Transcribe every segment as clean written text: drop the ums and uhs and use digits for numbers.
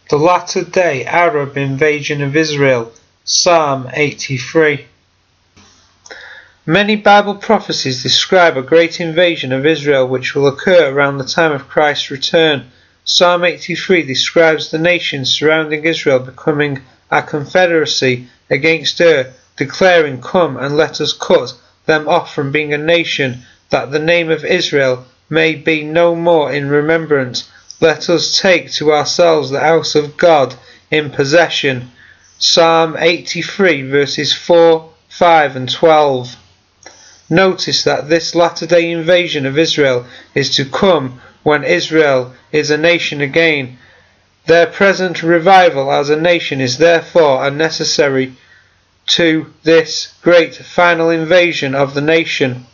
The latter-day Arab invasion of Israel, Psalm 83. Many Bible prophecies describe a great invasion of Israel which will occur around the time of Christ's return. Psalm 83 describes the nations surrounding Israel becoming a confederacy against her, declaring, "Come and let us cut them off from being a nation, that the name of Israel may be no more in remembrance. Let us take to ourselves the house of God in possession." Psalm 83 verses 4, 5 and 12. Notice that this latter-day invasion of Israel is to come when Israel is a nation again. Their present revival as a nation is therefore unnecessary to this great final invasion of the nation.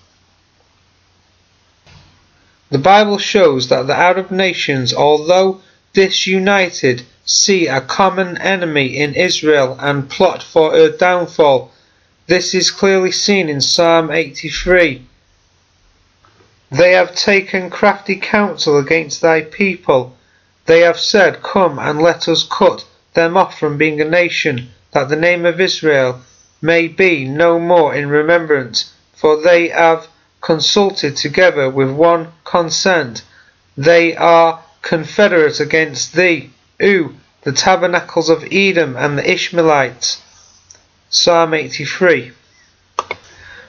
The Bible shows that the Arab nations, although disunited, see a common enemy in Israel and plot for her downfall. This is clearly seen in Psalm 83. They have taken crafty counsel against thy people. They have said, "Come and let us cut them off from being a nation, that the name of Israel may be no more in remembrance." For they have consulted together with one consent. They are confederate against thee, the tabernacles of Edom and the Ishmaelites. Psalm 83.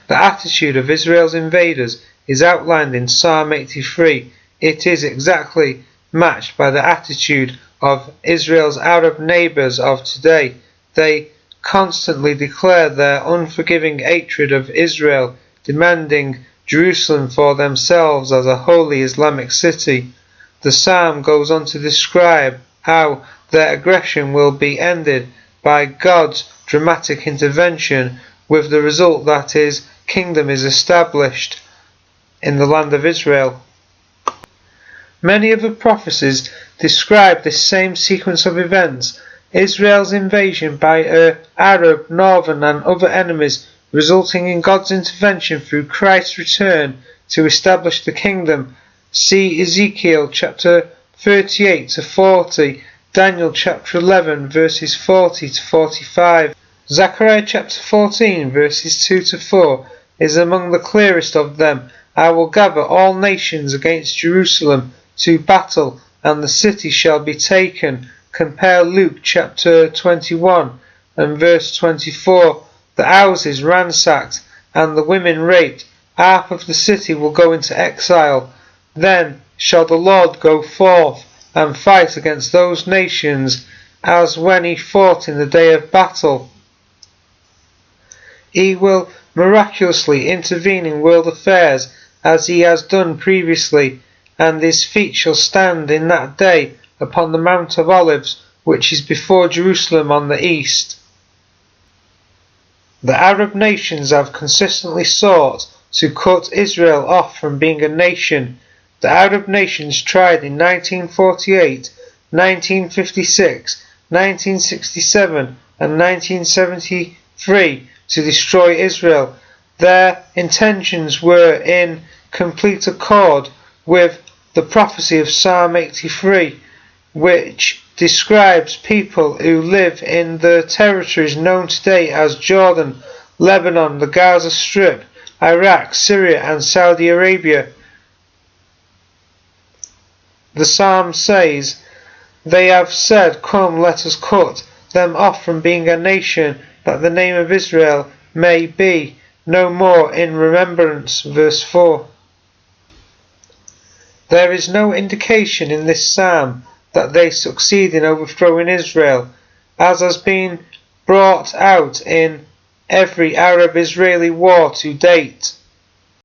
The attitude of Israel's invaders is outlined in Psalm 83. It is exactly matched by the attitude of Israel's Arab neighbours of today. They constantly declare their unforgiving hatred of Israel, demanding Jerusalem for themselves as a holy Islamic city. The psalm goes on to describe how their aggression will be ended by God's dramatic intervention, with the result that his kingdom is established in the land of Israel. Many of the prophecies describe this same sequence of events: Israel's invasion by her Arab, northern and other enemies, resulting in God's intervention through Christ's return to establish the kingdom. See Ezekiel chapter 38 to 40, Daniel chapter 11 verses 40 to 45. Zechariah chapter 14 verses 2 to 4 is among the clearest of them. "I will gather all nations against Jerusalem to battle, and the city shall be taken." Compare Luke chapter 21 and verse 24. "The houses ransacked and the women raped. Half of the city will go into exile. Then shall the Lord go forth and fight against those nations as when he fought in the day of battle. He will miraculously intervene in world affairs as he has done previously, and his feet shall stand in that day upon the Mount of Olives, which is before Jerusalem on the east." The Arab nations have consistently sought to cut Israel off from being a nation. The Arab nations tried in 1948, 1956, 1967 and 1973 to destroy Israel. Their intentions were in complete accord with the prophecy of Psalm 83, which describes people who live in the territories known today as Jordan, Lebanon, the Gaza Strip, Iraq, Syria and Saudi Arabia. The psalm says, "They have said, Come, let us cut them off from being a nation, that the name of Israel may be no more in remembrance." Verse 4. There is no indication in this psalm that they succeed in overthrowing Israel, as has been brought out in every Arab-Israeli war to date.